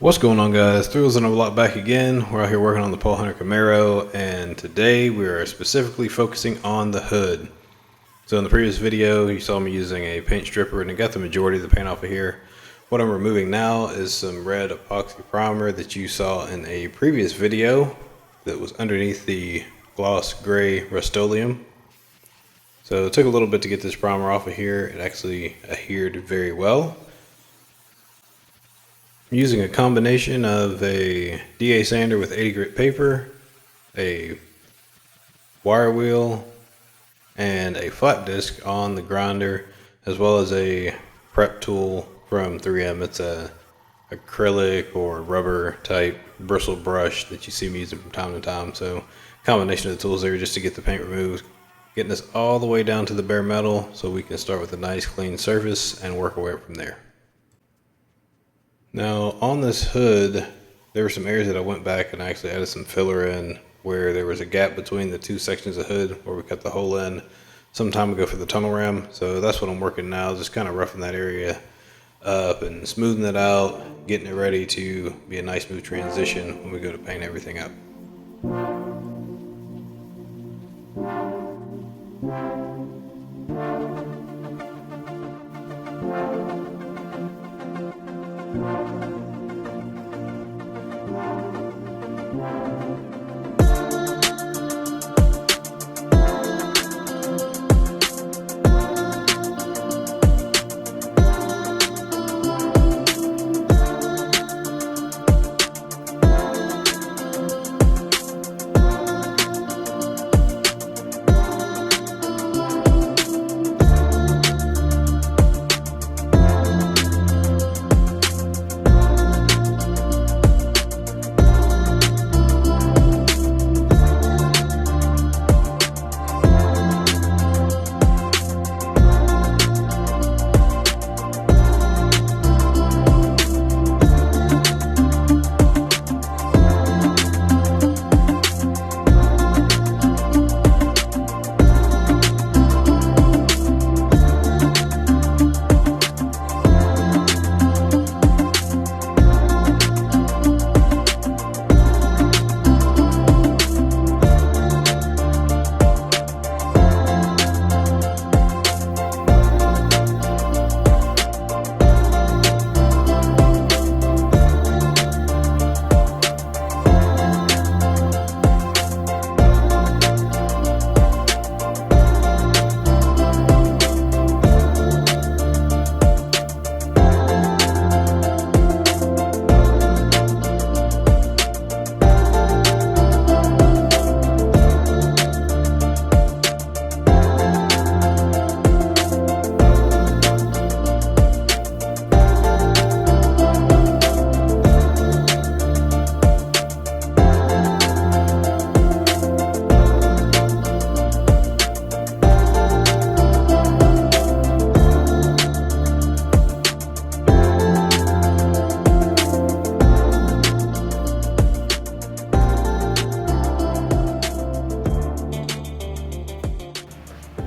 What's going on, guys? Thrills and a lot back again. We're out here working on the Pole Hunter Camaro, and today we are specifically focusing on the hood. So in the previous video you saw me using a paint stripper and I got the majority of the paint off of here. What I'm removing now is some red epoxy primer that you saw in a previous video that was underneath the gloss gray Rust-Oleum. So it took a little bit to get this primer off of here. It actually adhered very well. I'm using a combination of a DA sander with 80 grit paper, a wire wheel, and a flat disc on the grinder, as well as a prep tool from 3M. It's a acrylic or rubber type bristle brush that you see me using from time to time. So combination of the tools there just to get the paint removed, getting this all the way down to the bare metal so we can start with a nice clean surface and work our way up from there. Now on this hood, there were some areas that I went back and I actually added some filler in where there was a gap between the two sections of hood where we cut the hole in some time ago for the tunnel ram. So that's what I'm working now, just kind of roughing that area up and smoothing it out, getting it ready to be a nice smooth transition when we go to paint everything up.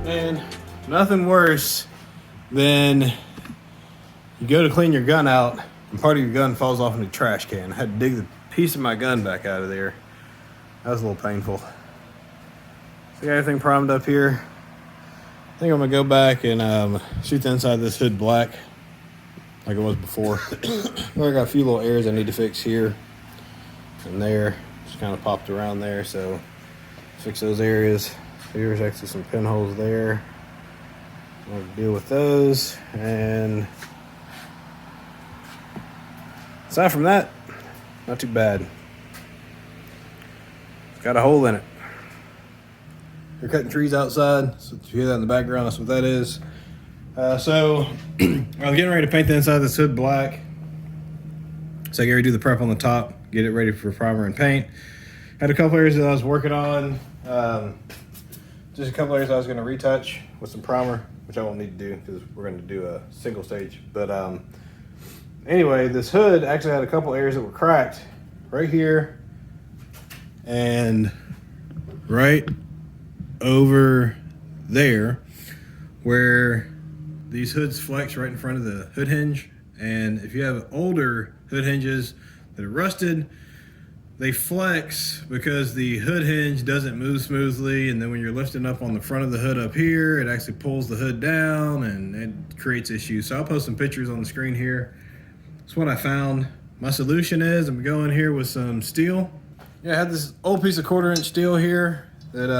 And nothing worse than you go to clean your gun out and part of your gun falls off in the trash can. I had to dig the piece of my gun back out of there. That was a little painful. So I got everything primed up here. I think I'm gonna go back and shoot the inside of this hood black like it was before. I got a few little areas I need to fix here and there. Just kind of popped around there, so fix those areas. Here's actually some pinholes there. I'm going to deal with those, and aside from that, not too bad. It's got a hole in it. They're cutting trees outside, so if you hear that in the background, that's what that is. So I'm getting ready to paint the inside of this hood black. So I get ready to do the prep on the top, get it ready for primer and paint. Had a couple areas that I was working on. Just a couple areas I was going to retouch with some primer, which I won't need to do because we're going to do a single stage. But anyway, this hood actually had a couple areas that were cracked right here and right over there, where these hoods flex right in front of the hood hinge. And if you have older hood hinges, that are rusted. They flex because the hood hinge doesn't move smoothly, and then when you're lifting up on the front of the hood up here, it actually pulls the hood down and it creates issues. So I'll post some pictures on the screen here. That's what I found. My solution is I'm going here with some steel. Yeah, I had this old piece of 1/4-inch steel here that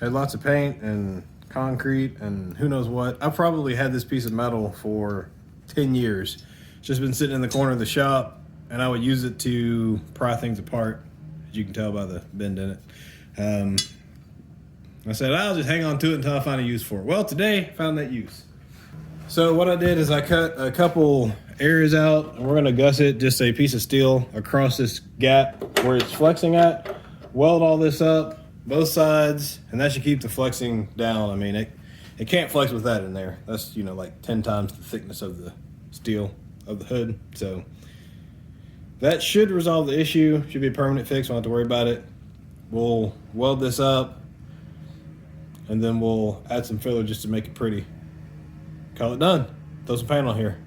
had lots of paint and concrete and who knows what. I probably had this piece of metal for 10 years. It's just been sitting in the corner of the shop, and I would use it to pry things apart, as you can tell by the bend in it. I said, I'll just hang on to it until I find a use for it. Well, today, I found that use. So what I did is I cut a couple areas out, and we're gonna gusset just a piece of steel across this gap where it's flexing at, weld all this up, both sides, and that should keep the flexing down. I mean, it can't flex with that in there. That's, like 10 times the thickness of the steel of the hood. So that should resolve the issue. Should be a permanent fix. Won't have to worry about it. We'll weld this up, and then we'll add some filler just to make it pretty. Call it done. Throw some paint on here.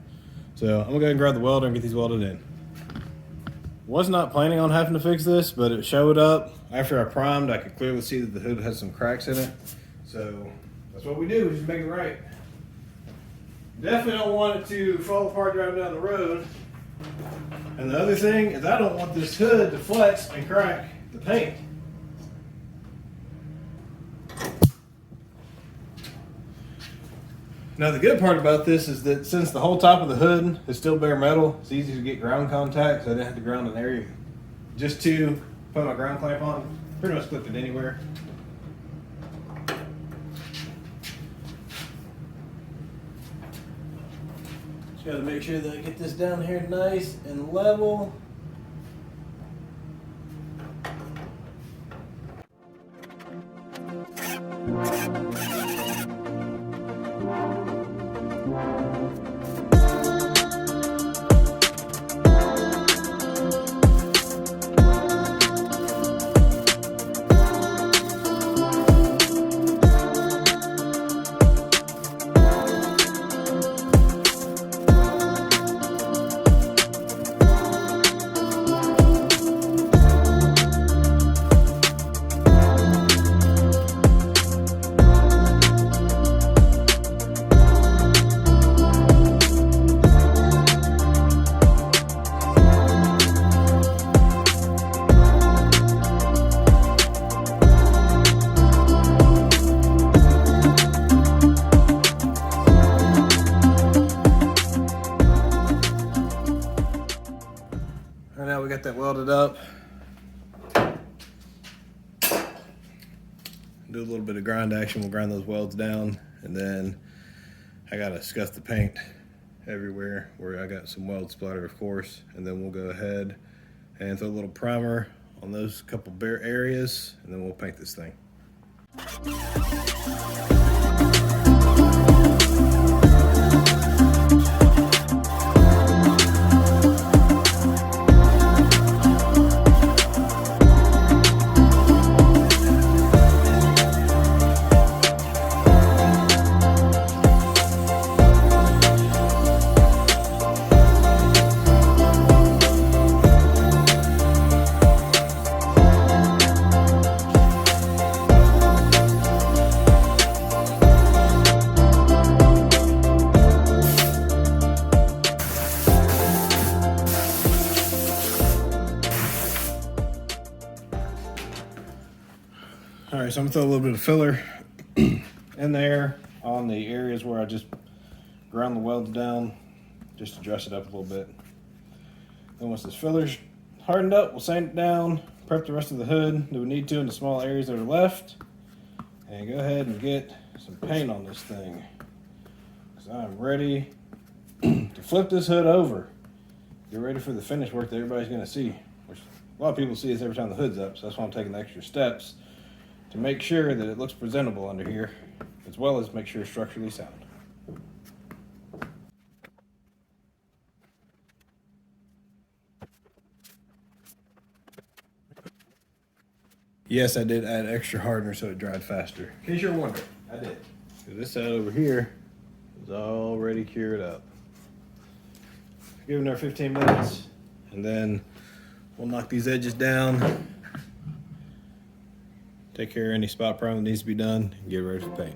So I'm gonna go ahead and grab the welder and get these welded in. Was not planning on having to fix this, but it showed up. After I primed, I could clearly see that the hood has some cracks in it. So that's what we do, just make it right. Definitely don't want it to fall apart driving down the road. And the other thing is I don't want this hood to flex and crack the paint. Now the good part about this is that since the whole top of the hood is still bare metal, it's easy to get ground contact, so I didn't have to ground an area. Just to put my ground clamp on, pretty much clip it anywhere. Just gotta make sure that I get this down here nice and level. Now we got that welded up. Do a little bit of grind action. We'll grind those welds down, and then I gotta scuff the paint everywhere where I got some weld splatter, of course, and then we'll go ahead and throw a little primer on those couple bare areas, and then we'll paint this thing. All right, so I'm gonna throw a little bit of filler in there on the areas where I just ground the welds down, just to dress it up a little bit. Then once this filler's hardened up, we'll sand it down, prep the rest of the hood that we need to in the small areas that are left, and go ahead and get some paint on this thing, because I'm ready to flip this hood over. Get ready for the finished work that everybody's gonna see, which a lot of people see this every time the hood's up, so that's why I'm taking the extra steps to make sure that it looks presentable under here, as well as make sure it's structurally sound. Yes, I did add extra hardener so it dried faster. In case you're wondering, I did. So this side over here is already cured up. Give it another 15 minutes, And then we'll knock these edges down, take care of any spot prime that needs to be done, and get ready for paint.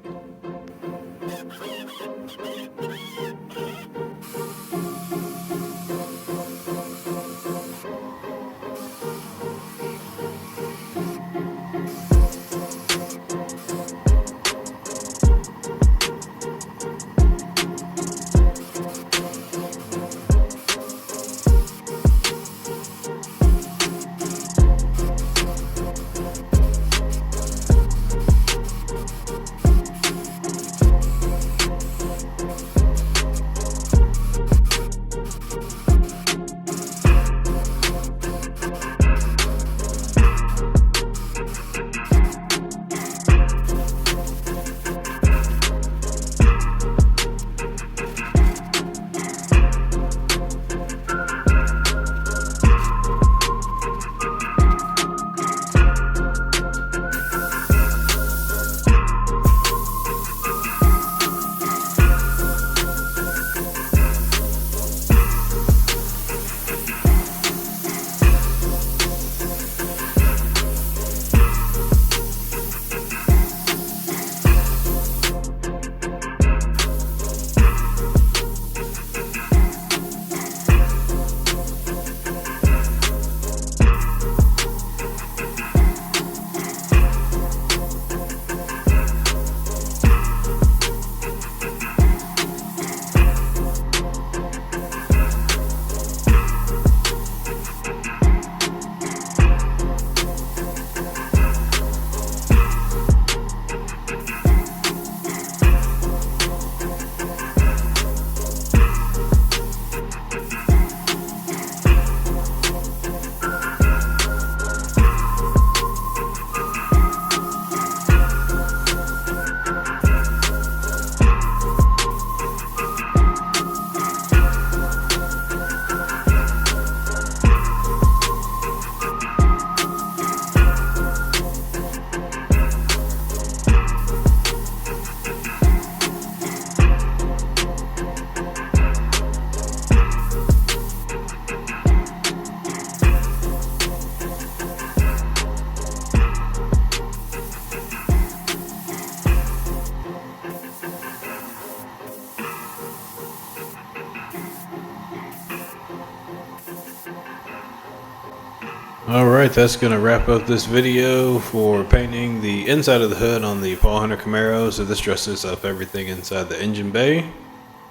Alright, that's going to wrap up this video for painting the inside of the hood on the Pole Hunter Camaro. So this dresses up everything inside the engine bay.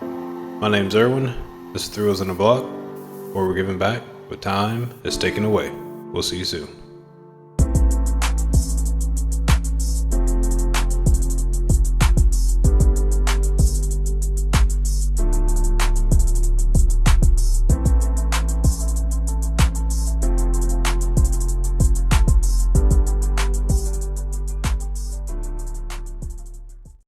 My name's Erwin. This is Thrills in a Block, where we're giving back what time is taken away. We'll see you soon.